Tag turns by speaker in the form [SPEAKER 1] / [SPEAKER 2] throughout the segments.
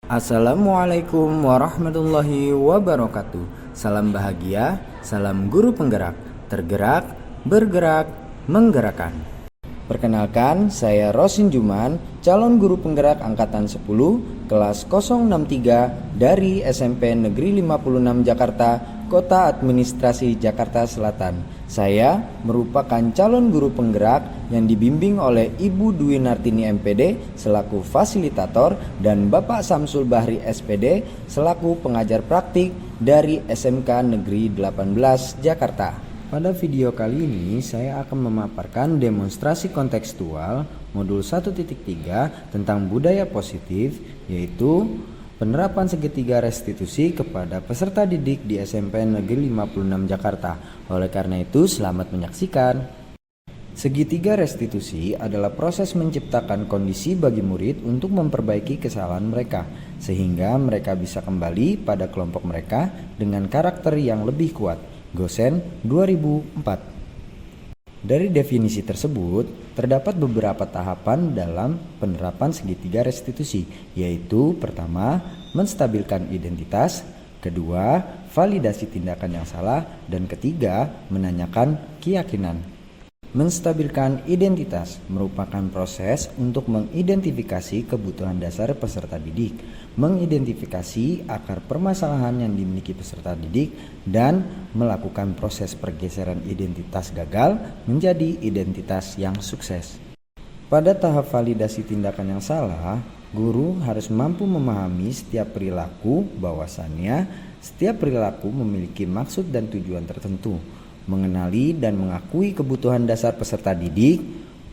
[SPEAKER 1] Assalamualaikum warahmatullahi wabarakatuh. Salam bahagia, salam guru penggerak, tergerak, bergerak, menggerakkan. Perkenalkan, saya Rosin Juman, calon guru penggerak angkatan 10, kelas 063 dari SMP Negeri 56 Jakarta, Kota Administrasi Jakarta Selatan. Saya merupakan calon guru penggerak yang dibimbing oleh Ibu Dwi Nartini MPD selaku fasilitator dan Bapak Samsul Bahri SPD selaku pengajar praktik dari SMK Negeri 18 Jakarta. Pada video kali ini saya akan memaparkan demonstrasi kontekstual modul 1.3 tentang budaya positif, yaitu penerapan segitiga restitusi kepada peserta didik di SMP Negeri 56 Jakarta. Oleh karena itu, selamat menyaksikan. Segitiga restitusi adalah proses menciptakan kondisi bagi murid untuk memperbaiki kesalahan mereka, sehingga mereka bisa kembali pada kelompok mereka dengan karakter yang lebih kuat. Gosen 2004. Dari definisi tersebut, terdapat beberapa tahapan dalam penerapan segitiga restitusi, yaitu pertama, menstabilkan identitas, kedua, validasi tindakan yang salah, dan ketiga, menanyakan keyakinan. Menstabilkan identitas merupakan proses untuk mengidentifikasi kebutuhan dasar peserta didik, mengidentifikasi akar permasalahan yang dimiliki peserta didik, dan melakukan proses pergeseran identitas gagal menjadi identitas yang sukses. Pada tahap validasi tindakan yang salah, guru harus mampu memahami setiap perilaku, bahwasannya setiap perilaku memiliki maksud dan tujuan tertentu. Mengenali dan mengakui kebutuhan dasar peserta didik,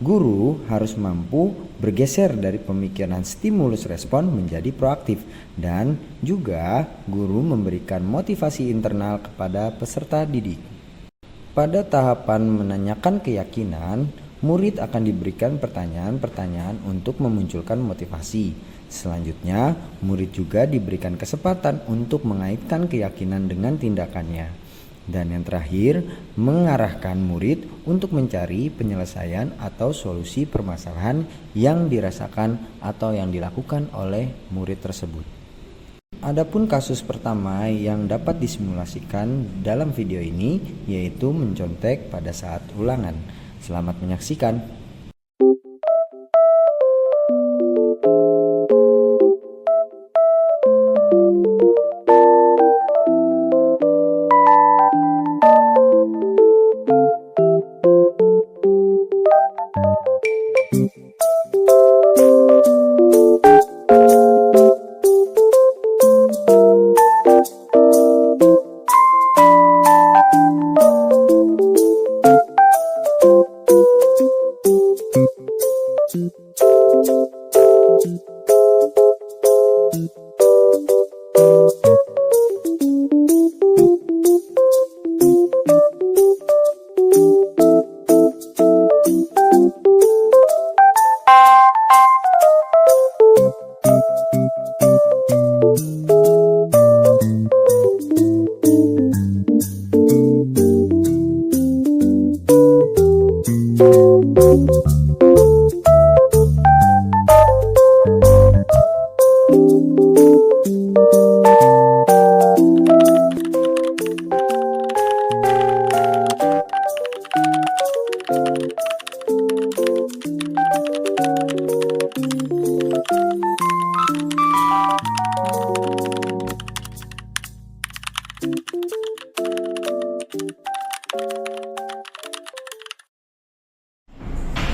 [SPEAKER 1] guru harus mampu bergeser dari pemikiran stimulus respon menjadi proaktif, dan juga guru memberikan motivasi internal kepada peserta didik. Pada tahapan menanyakan keyakinan, murid akan diberikan pertanyaan-pertanyaan untuk memunculkan motivasi. Selanjutnya, murid juga diberikan kesempatan untuk mengaitkan keyakinan dengan tindakannya. Dan yang terakhir, mengarahkan murid untuk mencari penyelesaian atau solusi permasalahan yang dirasakan atau yang dilakukan oleh murid tersebut. Adapun kasus pertama yang dapat disimulasikan dalam video ini yaitu mencontek pada saat ulangan. Selamat menyaksikan.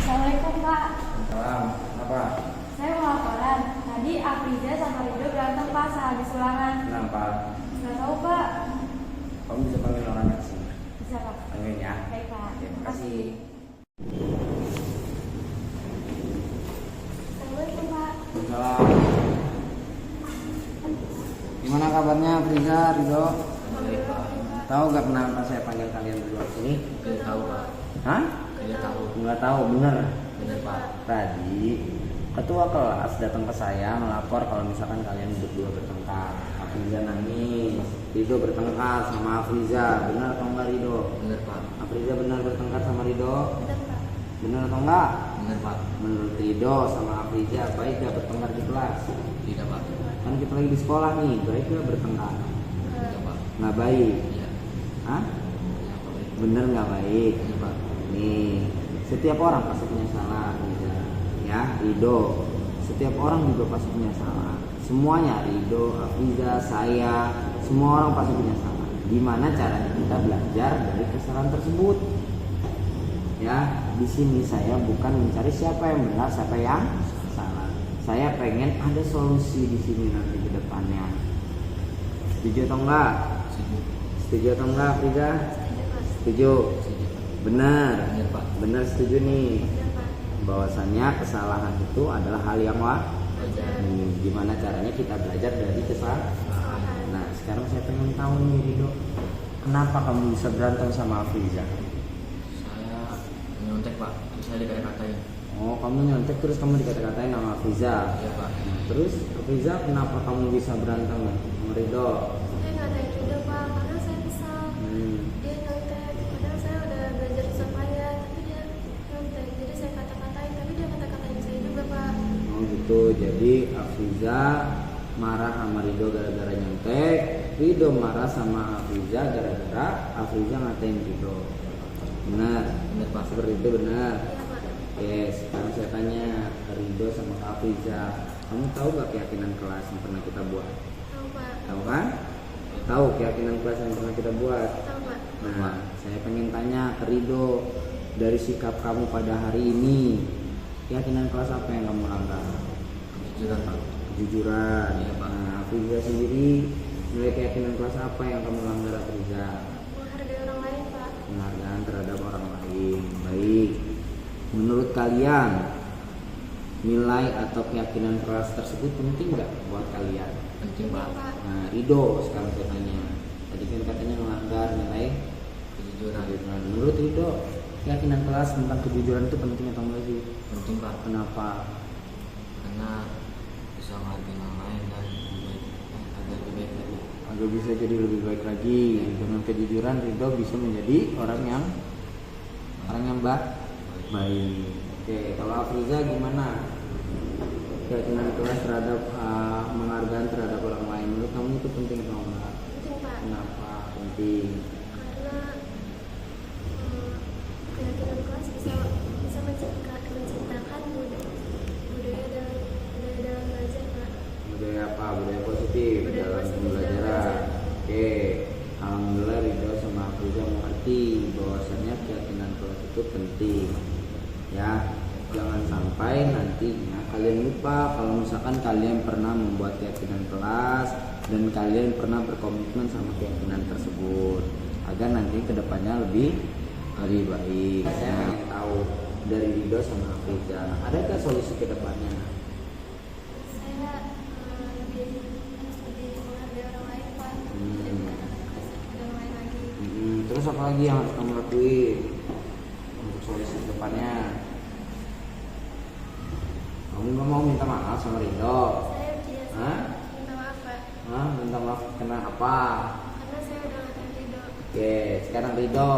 [SPEAKER 2] Assalamualaikum Pak.
[SPEAKER 1] Salam, apa?
[SPEAKER 2] Saya mau laporan. Tadi Afriza sama Rido berantem Pak sehabis ulangan.
[SPEAKER 1] Kenapa?
[SPEAKER 2] Nggak tahu Pak.
[SPEAKER 1] Kamu bisa panggil orangnya ke sini.
[SPEAKER 2] Bisa Pak.
[SPEAKER 1] Panggilin ya.
[SPEAKER 2] Baik Pak.
[SPEAKER 1] Terima kasih.
[SPEAKER 2] Assalamualaikum Pak.
[SPEAKER 1] Salam. Gimana kabarnya Friza, Ridho? Tahu gak kenapa saya panggil kalian berdua sini?
[SPEAKER 3] Tidak tahu Pak.
[SPEAKER 1] Hah?
[SPEAKER 3] Tidak tahu.
[SPEAKER 1] Nggak tahu, bener.
[SPEAKER 3] Benar Pak.
[SPEAKER 1] Tadi ketua kelas datang ke saya melapor kalau misalkan kalian berdua bertengkar. Afriza nangis, Ridho bertengkar sama Afriza. Benar atau enggak Ridho?
[SPEAKER 3] Benar Pak.
[SPEAKER 1] Afriza benar bertengkar sama Ridho?
[SPEAKER 2] Betul Pak.
[SPEAKER 1] Benar atau enggak?
[SPEAKER 3] Benar Pak.
[SPEAKER 1] Menurut Ridho sama Afriza baik gak bertengkar di kelas?
[SPEAKER 3] Tidak Pak.
[SPEAKER 1] Kan kita lagi di sekolah nih, baik nggak bertengkar?
[SPEAKER 3] Iya Pak.
[SPEAKER 1] Nggak baik.
[SPEAKER 3] Iya.
[SPEAKER 1] Hah?
[SPEAKER 3] Iya Pak.
[SPEAKER 1] Bener nggak baik?
[SPEAKER 3] Iya Pak.
[SPEAKER 1] Nih, setiap orang pasti punya salah, Riza. Ya, Rido. Setiap orang juga pasti punya salah. Semuanya, Rido, Afiza, saya, semua orang pasti punya salah. Gimana caranya kita belajar dari kesalahan tersebut? Ya, di sini saya bukan mencari siapa yang benar, siapa yang salah. Saya pengen ada solusi di sini nanti ke depannya. Setuju atau enggak?
[SPEAKER 3] Setuju.
[SPEAKER 1] Setuju atau enggak, Afiza?
[SPEAKER 2] Setuju, Pak.
[SPEAKER 1] Setuju.
[SPEAKER 3] Setuju.
[SPEAKER 1] Benar.
[SPEAKER 3] Benar Pak.
[SPEAKER 1] Benar, setuju nih.
[SPEAKER 2] Iya, Pak.
[SPEAKER 1] Bahwasannya kesalahan itu adalah hal yang
[SPEAKER 2] Wajar.
[SPEAKER 1] gimana caranya kita belajar dari kesalahan.
[SPEAKER 2] Kesalahan.
[SPEAKER 1] Nah, sekarang saya pengen tahu nih, Rido, kenapa kamu bisa berantem sama Afiza?
[SPEAKER 3] Saya nyontek Pak. Terus saya dikata-katain.
[SPEAKER 1] Oh, kamu nyontek terus kamu dikata-katain sama Afiza.
[SPEAKER 3] Iya Pak.
[SPEAKER 1] Terus Afiza, kenapa kamu bisa berantem sama Rido?
[SPEAKER 2] Saya nggak tahu juga, Pak, karena saya kesal. Dia nyontek, padahal saya udah belajar susah payah, tapi dia nyontek. Jadi saya kata-katain, tapi dia kata-katain saya juga, Pak.
[SPEAKER 1] Oh gitu, jadi Afiza marah sama Rido gara-gara nyontek, Rido marah sama Afiza gara-gara Afiza ngatain Rido. Benar?
[SPEAKER 3] Benar Pak.
[SPEAKER 1] Seperti itu benar?
[SPEAKER 2] Iya, Pak.
[SPEAKER 1] Oke, sekarang saya tanya ke Rido sama Kak Afiza, kamu tahu gak keyakinan kelas yang pernah kita buat?
[SPEAKER 2] Tahu, Pak.
[SPEAKER 1] Tahu kan? Tahu keyakinan kelas yang pernah kita buat?
[SPEAKER 2] Tahu, Pak.
[SPEAKER 1] Nah, saya pengen tanya ke Rido, dari sikap kamu pada hari ini, keyakinan kelas apa yang kamu langgar?
[SPEAKER 3] Kejujuran Pak.
[SPEAKER 1] Kejujuran.
[SPEAKER 3] Iya, Pak.
[SPEAKER 1] Nah, Afiza sendiri, nilai keyakinan kelas apa yang kamu langgar, Afiza?
[SPEAKER 2] Menghargai orang lain, Pak.
[SPEAKER 1] Penghargaan terhadap orang lain. Baik. Menurut kalian, nilai atau keyakinan kelas tersebut penting nggak buat kalian?
[SPEAKER 3] Penting Pak.
[SPEAKER 2] Pak.
[SPEAKER 1] Nah, Rido sekarang saya tanya. Tadi kan katanya melanggar nilai
[SPEAKER 3] Kejujuran.
[SPEAKER 1] kejujuran. Menurut Rido, keyakinan kelas tentang kejujuran itu penting atau enggak sih?
[SPEAKER 3] Penting Pak.
[SPEAKER 1] Kenapa?
[SPEAKER 3] Karena bisa menghargai orang lain dan agar lebih baik lagi.
[SPEAKER 1] Agar bisa jadi lebih baik lagi. Dengan kejujuran, Rido bisa menjadi orang yang baik. Oke, kalau Afriza gimana? Keyakinan kelas terhadap penghargaan terhadap orang lain, menurut kamu itu penting atau enggak?
[SPEAKER 2] Penting, Pak.
[SPEAKER 1] Kenapa penting?
[SPEAKER 2] Karena keyakinan kelas bisa menciptakan budaya dalam belajar, Pak.
[SPEAKER 1] Budaya apa? Budaya positif
[SPEAKER 2] Budaya
[SPEAKER 1] dalam
[SPEAKER 2] positif
[SPEAKER 1] pembelajaran.
[SPEAKER 2] dalam belajar.
[SPEAKER 1] Oke, alhamdulillah Rido sama Afriza mengerti bahwasannya keyakinan kelas itu penting. Ya, jangan sampai nantinya kalian lupa kalau misalkan kalian pernah membuat keyakinan kelas dan kalian pernah berkomitmen sama keyakinan tersebut, agar nanti kedepannya lebih baik. Saya ingin tahu dari Rido sama Afriza, adakah solusi kedepannya?
[SPEAKER 2] Saya harus lebih menghargai orang lain, Pak. Tidak menghargai orang lain lagi.
[SPEAKER 1] Terus apa lagi yang harus kamu lakuin untuk solusi kedepannya? Kamu nggak mau minta maaf sama Rido?
[SPEAKER 2] Saya biasa
[SPEAKER 1] Hah?
[SPEAKER 2] minta maaf, Pak.
[SPEAKER 1] Hah? Minta maaf kenapa?
[SPEAKER 2] Karena saya udah ngatain Ridho.
[SPEAKER 1] Oke, sekarang Rido,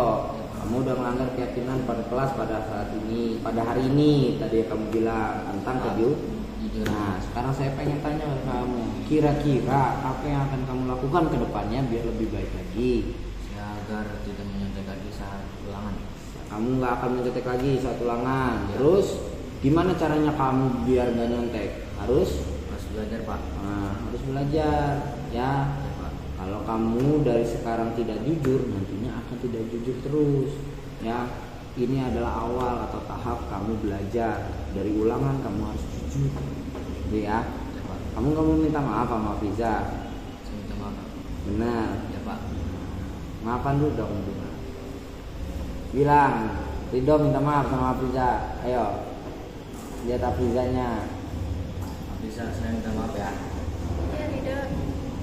[SPEAKER 1] kamu udah melanggar keyakinan pada kelas pada saat ini, pada hari ini tadi yang kamu bilang tentang kejujuran.
[SPEAKER 3] Kejujuran.
[SPEAKER 1] Nah, sekarang saya pengen tanya ke kamu, kira-kira apa yang akan kamu lakukan ke depannya biar lebih baik lagi?
[SPEAKER 3] Ya agar tidak menyontek lagi saat ulangan.
[SPEAKER 1] Kamu nggak akan mencetak lagi saat ulangan. Terus, gimana caranya kamu biar nggak nyontek? Harus
[SPEAKER 3] Belajar Pak.
[SPEAKER 1] harus belajar, ya.
[SPEAKER 3] Ya Pak.
[SPEAKER 1] Kalau kamu dari sekarang tidak jujur, nantinya akan tidak jujur terus. Ya, ini adalah awal atau tahap kamu belajar. Dari ulangan kamu harus jujur. Gitu ya.
[SPEAKER 3] Ya Pak.
[SPEAKER 1] Kamu nggak mau minta maaf sama Fiza?
[SPEAKER 3] Saya minta maaf Pak.
[SPEAKER 1] Benar.
[SPEAKER 3] Ya Pak.
[SPEAKER 1] Maafan dulu dong, bilang Rido minta maaf sama Fiza. Ayo, lihat Fizanya.
[SPEAKER 3] Bisa saya minta maaf ya.
[SPEAKER 2] Ya Ridho,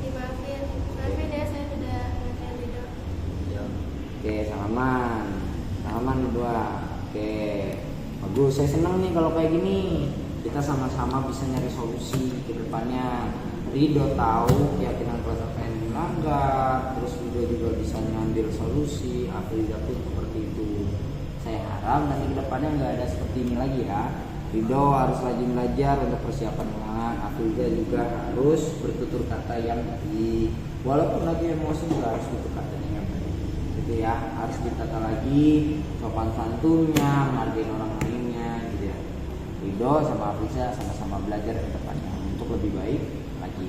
[SPEAKER 2] dimaafin. Maafin ya, saya udah ngatain Ridho.
[SPEAKER 3] Ya.
[SPEAKER 1] Oke, salaman berdua. Oke, bagus. Saya senang nih kalau kayak gini. Kita sama-sama bisa nyari solusi ke depannya. Rido tahu keyakinan kelas apa yang dilanggar, terus Rido juga bisa ngambil solusi. Afriza pun seperti itu. Saya harap nanti ke depannya nggak ada seperti ini lagi ya. Ridho harus rajin belajar untuk persiapan ulangan. Afilza juga harus bertutur kata yang baik. Walaupun lagi emosi juga harus tutur katanya yang baik. Gitu ya, harus ditata lagi sopan santunnya, menghargai orang lainnya gitu ya. Ridho sama Afilza sama-sama belajar ke depannya untuk lebih baik lagi.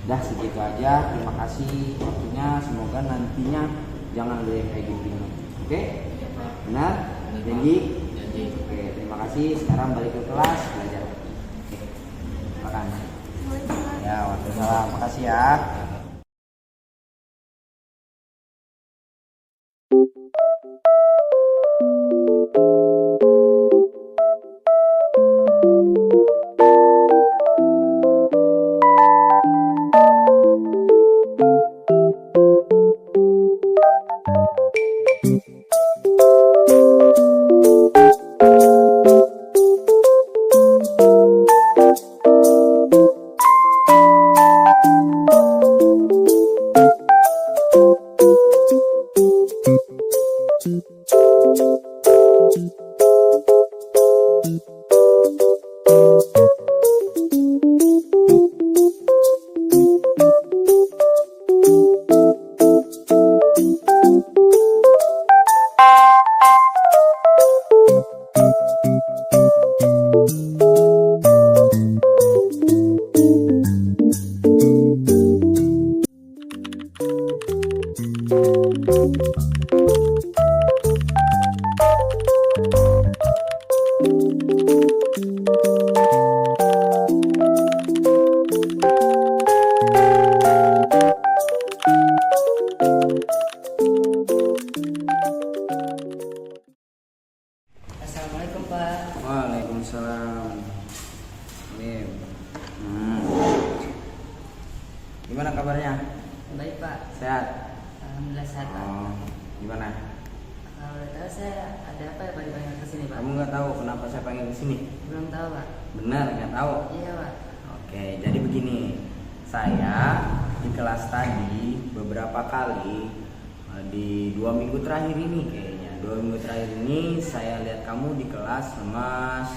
[SPEAKER 1] Dah segitu aja, terima kasih waktunya, semoga nantinya jangan ada yang kayak gini. Oke? Benar? Janji? Oke, terima kasih. Sekarang balik ke kelas belajar. Oke. Makan. Ya, waalaikumsalam. Makasih ya.
[SPEAKER 4] Assalamualaikum Pak.
[SPEAKER 1] Waalaikumsalam. Nih. Gimana kabarnya?
[SPEAKER 4] Baik Pak.
[SPEAKER 1] Sehat?
[SPEAKER 4] Alhamdulillah sehat Pak.
[SPEAKER 1] Oh, gimana?
[SPEAKER 4] Kalau boleh tahu saya ada apa ya Pak dipanggil ke sini Pak?
[SPEAKER 1] Kamu nggak tahu kenapa saya panggil ke sini?
[SPEAKER 4] Belum tahu Pak.
[SPEAKER 1] Benar, nggak tahu?
[SPEAKER 4] Iya Pak.
[SPEAKER 1] Oke, jadi begini. Saya di kelas tadi beberapa kali di 2 minggu terakhir ini kayaknya. 2 minggu terakhir ini saya lihat kamu di kelas lemas.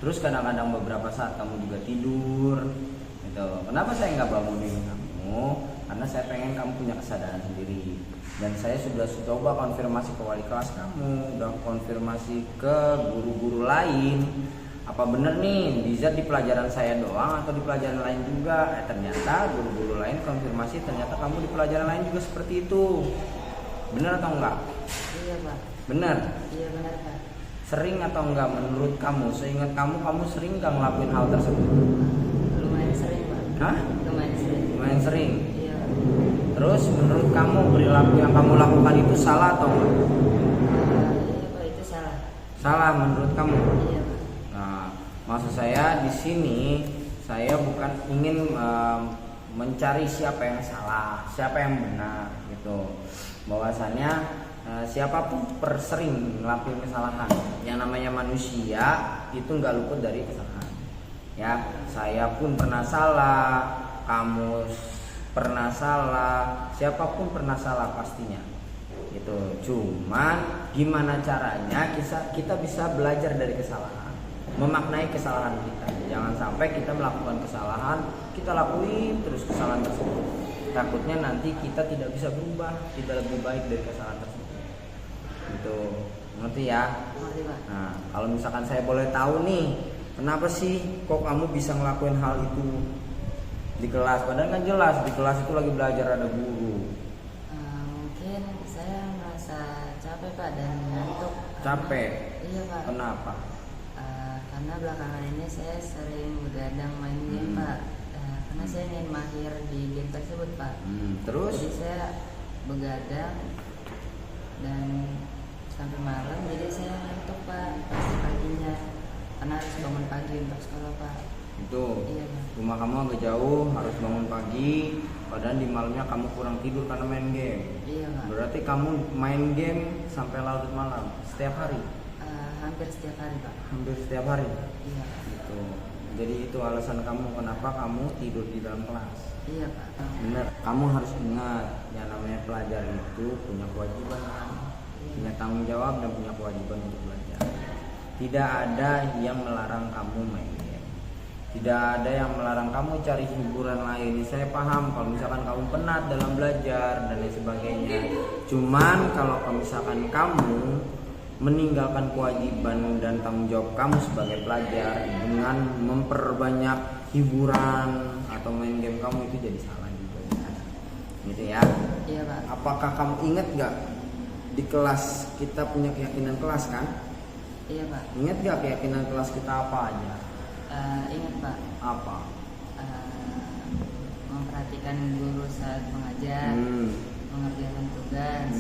[SPEAKER 1] Terus kadang-kadang beberapa saat kamu juga tidur. Gitu. Kenapa saya nggak bangunin kamu? Karena saya pengen kamu punya kesadaran sendiri. Dan saya sudah coba konfirmasi ke wali kelas kamu, udah konfirmasi ke guru-guru lain. Apa bener nih bisa di pelajaran saya doang atau di pelajaran lain juga? Ternyata guru-guru lain konfirmasi ternyata kamu di pelajaran lain juga seperti itu. Bener atau enggak?
[SPEAKER 4] Iya Pak.
[SPEAKER 1] Bener?
[SPEAKER 4] Iya benar Pak.
[SPEAKER 1] Sering atau enggak menurut kamu? Seingat kamu sering enggak ngelakuin hal tersebut?
[SPEAKER 4] Lumayan sering Pak.
[SPEAKER 1] Hah?
[SPEAKER 4] Lumayan sering.
[SPEAKER 1] Lumayan sering.
[SPEAKER 4] Iya.
[SPEAKER 1] Terus menurut kamu perilaku yang kamu lakukan itu salah atau enggak?
[SPEAKER 4] Iya Pak itu salah.
[SPEAKER 1] Salah menurut kamu?
[SPEAKER 4] Iya Pak.
[SPEAKER 1] Nah, maksud saya di sini saya bukan ingin mencari siapa yang salah, siapa yang benar gitu. Bahwasannya siapapun sering ngelakuin kesalahan. Yang namanya manusia itu nggak luput dari kesalahan. Ya, saya pun pernah salah, kamu pernah salah, siapapun pernah salah pastinya. Gitu. Cuman gimana caranya kita bisa belajar dari kesalahan, memaknai kesalahan kita. Jangan sampai kita melakukan kesalahan, kita lakuin terus kesalahan tersebut. Takutnya nanti kita tidak bisa berubah, tidak lebih baik dari kesalahan tersebut. Gitu. Ngerti ya?
[SPEAKER 4] Ngerti Pak.
[SPEAKER 1] Nah, kalau misalkan saya boleh tahu nih, kenapa sih kok kamu bisa ngelakuin hal itu di kelas? Padahal kan jelas di kelas itu lagi belajar ada guru.
[SPEAKER 4] Mungkin saya merasa capek Pak dan ngantuk.
[SPEAKER 1] Capek?
[SPEAKER 4] Iya Pak.
[SPEAKER 1] Kenapa?
[SPEAKER 4] Karena belakangan ini saya sering begadang main game Pak. Karena saya ingin mahir di game tersebut Pak.
[SPEAKER 1] Terus?
[SPEAKER 4] Jadi saya begadang dan sampai malam, jadi saya ngantuk Pak pasti paginya karena harus bangun pagi untuk sekolah Pak.
[SPEAKER 1] Itu
[SPEAKER 4] Iya Pak.
[SPEAKER 1] rumah kamu agak jauh, harus bangun pagi. Padahal di malamnya kamu kurang tidur karena main game.
[SPEAKER 4] Iya Pak.
[SPEAKER 1] Berarti kamu main game sampai larut malam setiap hari?
[SPEAKER 4] Hampir setiap hari Pak.
[SPEAKER 1] Hampir setiap hari?
[SPEAKER 4] Iya.
[SPEAKER 1] Gitu. Jadi itu alasan kamu kenapa kamu tidur di dalam kelas.
[SPEAKER 4] Iya Pak.
[SPEAKER 1] Bener, kamu harus ingat yang namanya pelajar itu punya kewajiban kan? Punya tanggung jawab dan punya kewajiban untuk belajar. Tidak ada yang melarang kamu main game. Tidak ada yang melarang kamu cari hiburan lain. Saya paham kalau misalkan kamu penat dalam belajar dan lain sebagainya. Cuman kalau misalkan kamu meninggalkan kewajiban dan tanggung jawab kamu sebagai pelajar dengan memperbanyak hiburan atau main game kamu, itu jadi salah juga ya. Gitu ya.
[SPEAKER 4] Iya Pak.
[SPEAKER 1] Apakah kamu ingat gak di kelas kita punya keyakinan kelas kan?
[SPEAKER 4] Iya Pak.
[SPEAKER 1] Ingat gak keyakinan kelas kita apa aja?
[SPEAKER 4] Ingat Pak.
[SPEAKER 1] Apa?
[SPEAKER 4] Memperhatikan guru saat mengajar, mengerjakan tugas,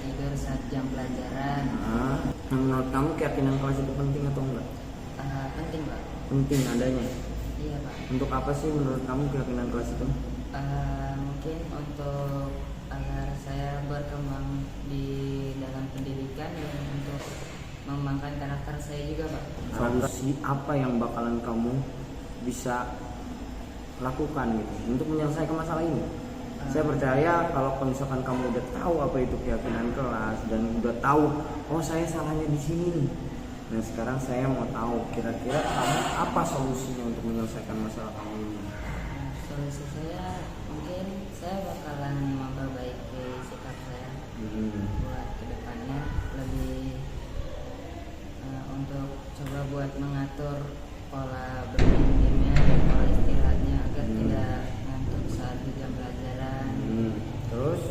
[SPEAKER 4] tidur saat jam pelajaran.
[SPEAKER 1] Menurut kamu keyakinan kelas itu penting atau enggak?
[SPEAKER 4] Penting Pak.
[SPEAKER 1] Penting adanya.
[SPEAKER 4] Iya Pak.
[SPEAKER 1] Untuk apa sih menurut kamu keyakinan kelas itu?
[SPEAKER 4] Mungkin untuk agar saya berkembang di dalam pendidikan dan untuk mengembangkan karakter saya juga Pak.
[SPEAKER 1] Solusi apa yang bakalan kamu bisa lakukan gitu untuk menyelesaikan masalah ini? Saya percaya kalau misalkan kamu udah tahu apa itu keyakinan kelas dan udah tahu, oh saya salahnya di sini nih. Nah sekarang saya mau tahu kira-kira kamu apa solusinya untuk menyelesaikan masalah kamu ini?
[SPEAKER 4] Solusi saya mungkin saya bakalan memperbaiki sikap saya buat kedepannya lebih untuk coba buat mengatur pola bermain gamenya dan pola istirahatnya agar tidak ngantuk saat di jam pelajaran.
[SPEAKER 1] Terus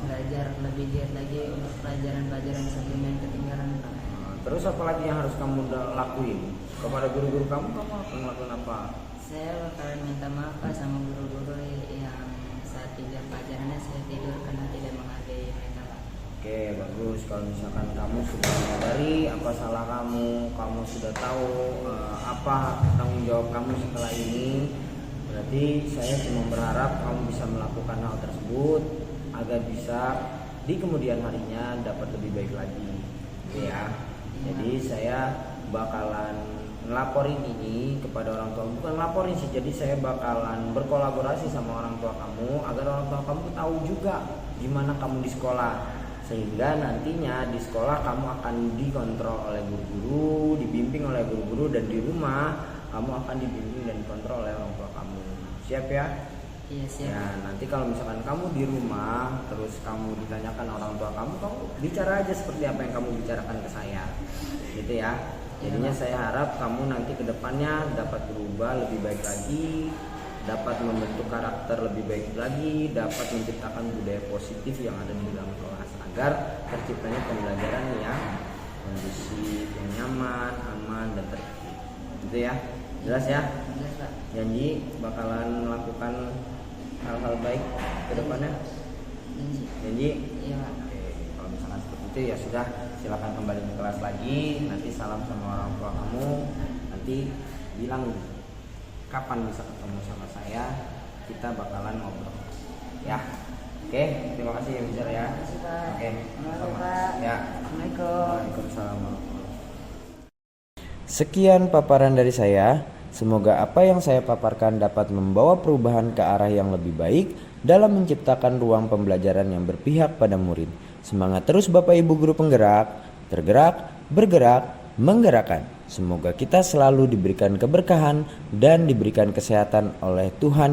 [SPEAKER 4] Belajar lebih giat lagi untuk pelajaran-pelajaran sebelumnya yang ketinggalan Pak.
[SPEAKER 1] terus apa lagi yang harus kamu lakuin kepada guru-guru kamu akan melakukan apa?
[SPEAKER 4] Saya bakalan minta maaf Pak sama guru-guru yang saat di jam pelajarannya saya tidur karena tidak menghargai mereka Pak.
[SPEAKER 1] Oke, bagus. Kalau misalkan kamu sudah menyadari apa salah kamu, kamu sudah tahu apa tanggung jawab kamu setelah ini, berarti saya cuma berharap kamu bisa melakukan hal tersebut agar bisa di kemudian harinya dapat lebih baik lagi, gitu ya. Jadi saya bakalan ngelaporin ini kepada orang tua, bukan ngelaporin sih, jadi saya bakalan berkolaborasi sama orang tua kamu agar orang tua kamu tahu juga gimana kamu di sekolah, sehingga nantinya di sekolah kamu akan dikontrol oleh guru-guru, dibimbing oleh guru-guru, dan di rumah kamu akan dibimbing dan dikontrol oleh orang tua kamu. Siap ya?
[SPEAKER 4] Iya siap.
[SPEAKER 1] Ya, nanti kalau misalkan kamu di rumah terus kamu ditanyakan orang tua kamu bicara aja seperti apa yang kamu bicarakan ke saya, gitu ya. Jadinya saya harap kamu nanti ke depannya dapat berubah lebih baik lagi, dapat membentuk karakter lebih baik lagi, dapat menciptakan budaya positif yang ada di dalam kelas agar terciptanya pembelajaran yang kondusif, yang nyaman, aman, dan tertib. Gitu ya. Jelas ya?
[SPEAKER 4] Jelas Pak.
[SPEAKER 1] Janji bakalan melakukan hal-hal baik ke depannya?
[SPEAKER 4] Janji.
[SPEAKER 1] Janji?
[SPEAKER 4] Iya Pak.
[SPEAKER 1] Oke, kalau misalkan seperti itu ya sudah, silakan kembali ke kelas lagi. Nanti salam sama orang tua kamu. Nanti bilang kapan bisa ketemu sama saya, kita bakalan ngobrol. Ya. Oke, terima kasih ya bicara ya.
[SPEAKER 4] Terima kasih Pak.
[SPEAKER 1] Oke,
[SPEAKER 4] Assalamualaikum
[SPEAKER 1] sama.
[SPEAKER 4] Pak.
[SPEAKER 1] Ya.
[SPEAKER 4] Assalamualaikum.
[SPEAKER 1] Waalaikumsalam warahmatullahi wabarakatuh. Sekian paparan dari saya. Semoga apa yang saya paparkan dapat membawa perubahan ke arah yang lebih baik dalam menciptakan ruang pembelajaran yang berpihak pada murid. Semangat terus Bapak Ibu Guru Penggerak, tergerak, bergerak, menggerakkan. Semoga kita selalu diberikan keberkahan dan diberikan kesehatan oleh Tuhan.